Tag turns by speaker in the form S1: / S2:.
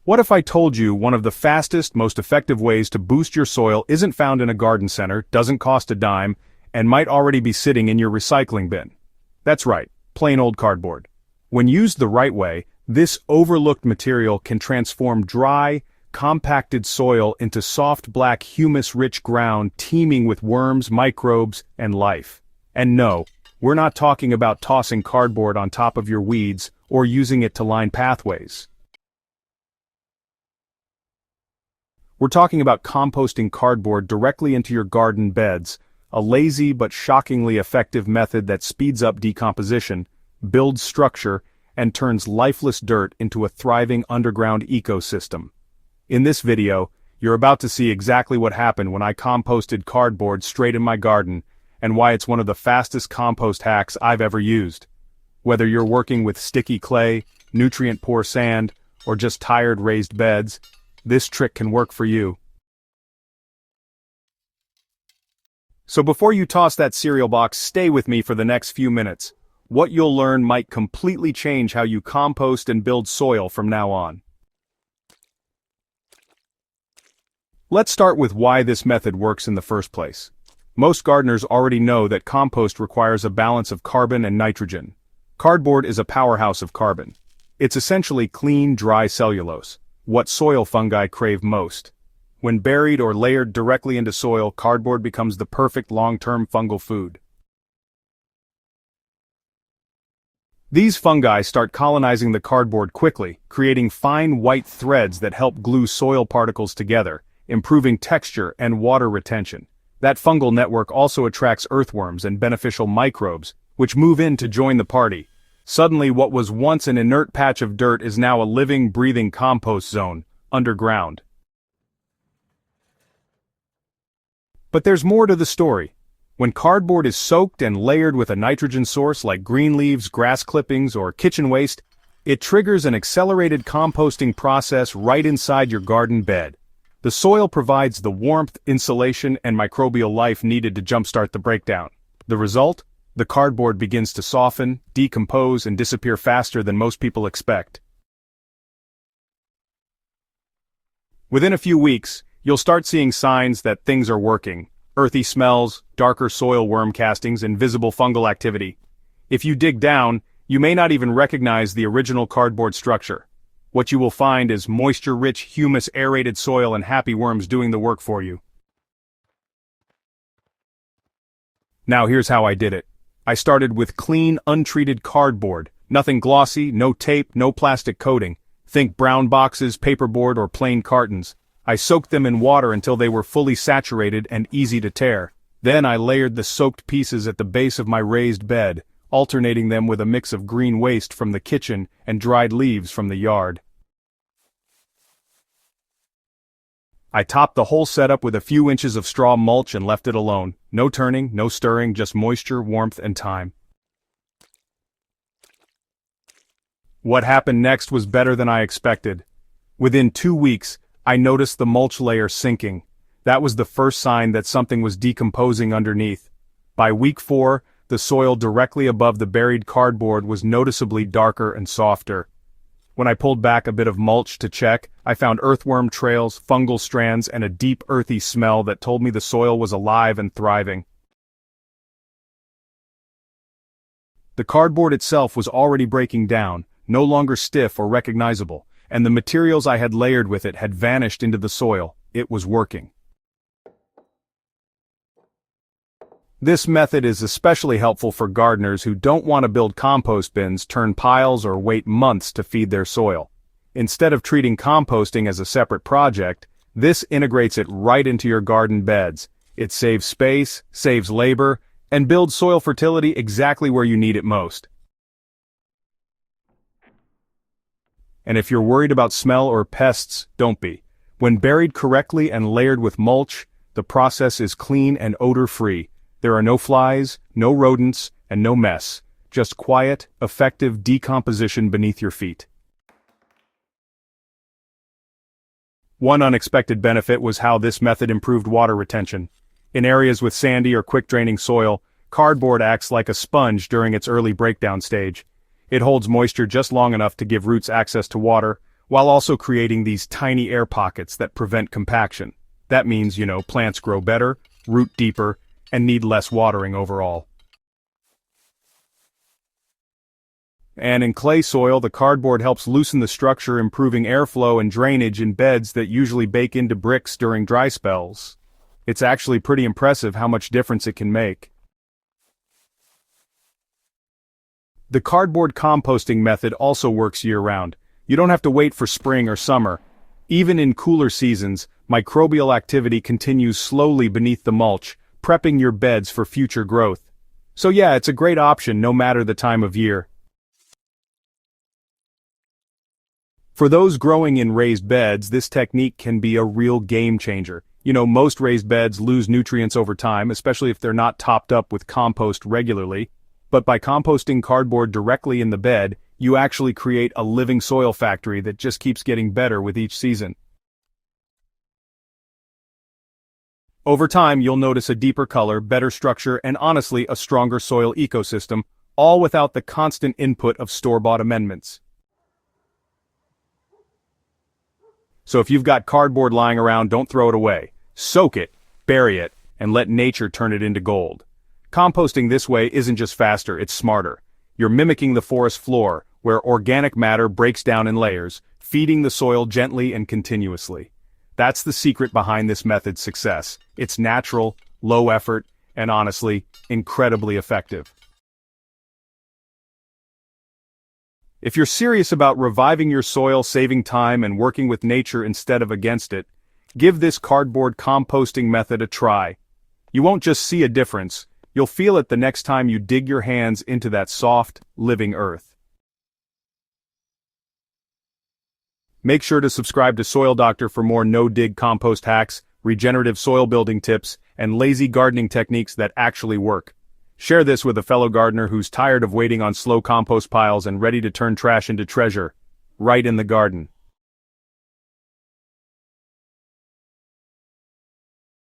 S1: What if I told you one of the fastest, most effective ways to boost your soil isn't found in a garden center, doesn't cost a dime, and might already be sitting in your recycling bin? That's right, plain old cardboard. When used the right way, this overlooked material can transform dry, compacted soil into soft black humus-rich ground teeming with worms, microbes, and life. And no, we're not talking about tossing cardboard on top of your weeds or using it to line pathways. We're talking about composting cardboard directly into your garden beds, a lazy but shockingly effective method that speeds up decomposition, builds structure, and turns lifeless dirt into a thriving underground ecosystem. In this video, you're about to see exactly what happened when I composted cardboard straight in my garden, and why it's one of the fastest compost hacks I've ever used. Whether you're working with sticky clay, nutrient-poor sand, or just tired raised beds, this trick can work for you. So before you toss that cereal box, stay with me for the next few minutes. What you'll learn might completely change how you compost and build soil from now on. Let's start with why this method works in the first place. Most gardeners already know that compost requires a balance of carbon and nitrogen. Cardboard is a powerhouse of carbon. It's essentially clean, dry cellulose, what soil fungi crave most. When buried or layered directly into soil, cardboard becomes the perfect long-term fungal food. These fungi start colonizing the cardboard quickly, creating fine white threads that help glue soil particles together, improving texture and water retention. That fungal network also attracts earthworms and beneficial microbes, which move in to join the party. Suddenly, what was once an inert patch of dirt is now a living, breathing compost zone, underground. But there's more to the story. When cardboard is soaked and layered with a nitrogen source like green leaves, grass clippings, or kitchen waste, it triggers an accelerated composting process right inside your garden bed. The soil provides the warmth, insulation, and microbial life needed to jumpstart the breakdown. The result? The cardboard begins to soften, decompose, and disappear faster than most people expect. Within a few weeks, you'll start seeing signs that things are working. Earthy smells, darker soil worm castings, and visible fungal activity. If you dig down, you may not even recognize the original cardboard structure. What you will find is moisture-rich, humus-aerated soil and happy worms doing the work for you. Now here's how I did it. I started with clean, untreated cardboard. Nothing glossy, no tape, no plastic coating. Think brown boxes, paperboard, or plain cartons. I soaked them in water until they were fully saturated and easy to tear. Then I layered the soaked pieces at the base of my raised bed, alternating them with a mix of green waste from the kitchen and dried leaves from the yard. I topped the whole setup with a few inches of straw mulch and left it alone. No turning, no stirring, just moisture, warmth, and time. What happened next was better than I expected. Within 2 weeks, I noticed the mulch layer sinking. That was the first sign that something was decomposing underneath. By week 4, the soil directly above the buried cardboard was noticeably darker and softer. When I pulled back a bit of mulch to check, I found earthworm trails, fungal strands, and a deep earthy smell that told me the soil was alive and thriving. The cardboard itself was already breaking down, no longer stiff or recognizable, and the materials I had layered with it had vanished into the soil. It was working. This method is especially helpful for gardeners who don't want to build compost bins, turn piles, or wait months to feed their soil. Instead of treating composting as a separate project, this integrates it right into your garden beds. It saves space, saves labor, and builds soil fertility exactly where you need it most. And if you're worried about smell or pests, don't be. When buried correctly and layered with mulch, the process is clean and odor-free. There are no flies, no rodents, and no mess. Just quiet, effective decomposition beneath your feet. One unexpected benefit was how this method improved water retention. In areas with sandy or quick-draining soil, cardboard acts like a sponge during its early breakdown stage. It holds moisture just long enough to give roots access to water, while also creating these tiny air pockets that prevent compaction. That means, plants grow better, root deeper, and need less watering overall. And in clay soil, the cardboard helps loosen the structure, improving airflow and drainage in beds that usually bake into bricks during dry spells. It's actually pretty impressive how much difference it can make. The cardboard composting method also works year-round. You don't have to wait for spring or summer. Even in cooler seasons, microbial activity continues slowly beneath the mulch, prepping your beds for future growth. So yeah, it's a great option no matter the time of year. For those growing in raised beds, this technique can be a real game changer. Most raised beds lose nutrients over time, especially if they're not topped up with compost regularly. But by composting cardboard directly in the bed, you actually create a living soil factory that just keeps getting better with each season. Over time, you'll notice a deeper color, better structure, and honestly, a stronger soil ecosystem, all without the constant input of store-bought amendments. So if you've got cardboard lying around, don't throw it away. Soak it, bury it, and let nature turn it into gold. Composting this way isn't just faster, it's smarter. You're mimicking the forest floor, where organic matter breaks down in layers, feeding the soil gently and continuously. That's the secret behind this method's success. It's natural, low effort, and honestly, incredibly effective. If you're serious about reviving your soil, saving time, and working with nature instead of against it, give this cardboard composting method a try. You won't just see a difference, you'll feel it the next time you dig your hands into that soft, living earth. Make sure to subscribe to Soil Doctor for more no-dig compost hacks, regenerative soil building tips, and lazy gardening techniques that actually work. Share this with a fellow gardener who's tired of waiting on slow compost piles and ready to turn trash into treasure, right in the garden.